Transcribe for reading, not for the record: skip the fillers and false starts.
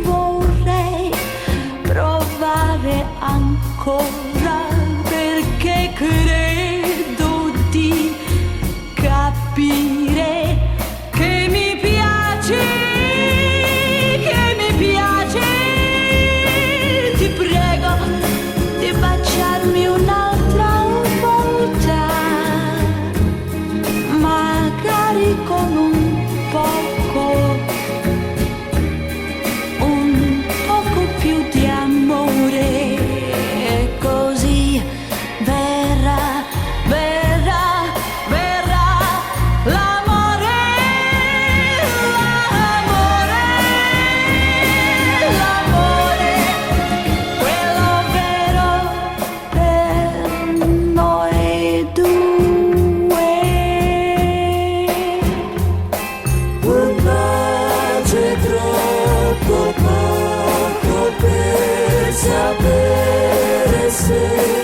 vorrei provare ancora perché credo di capire che mi piace, ti prego di baciarmi un'altra volta, magari con un poco più di amore, e così verrà l'amore, quello vero per noi due. C'è troppo poco per sapere se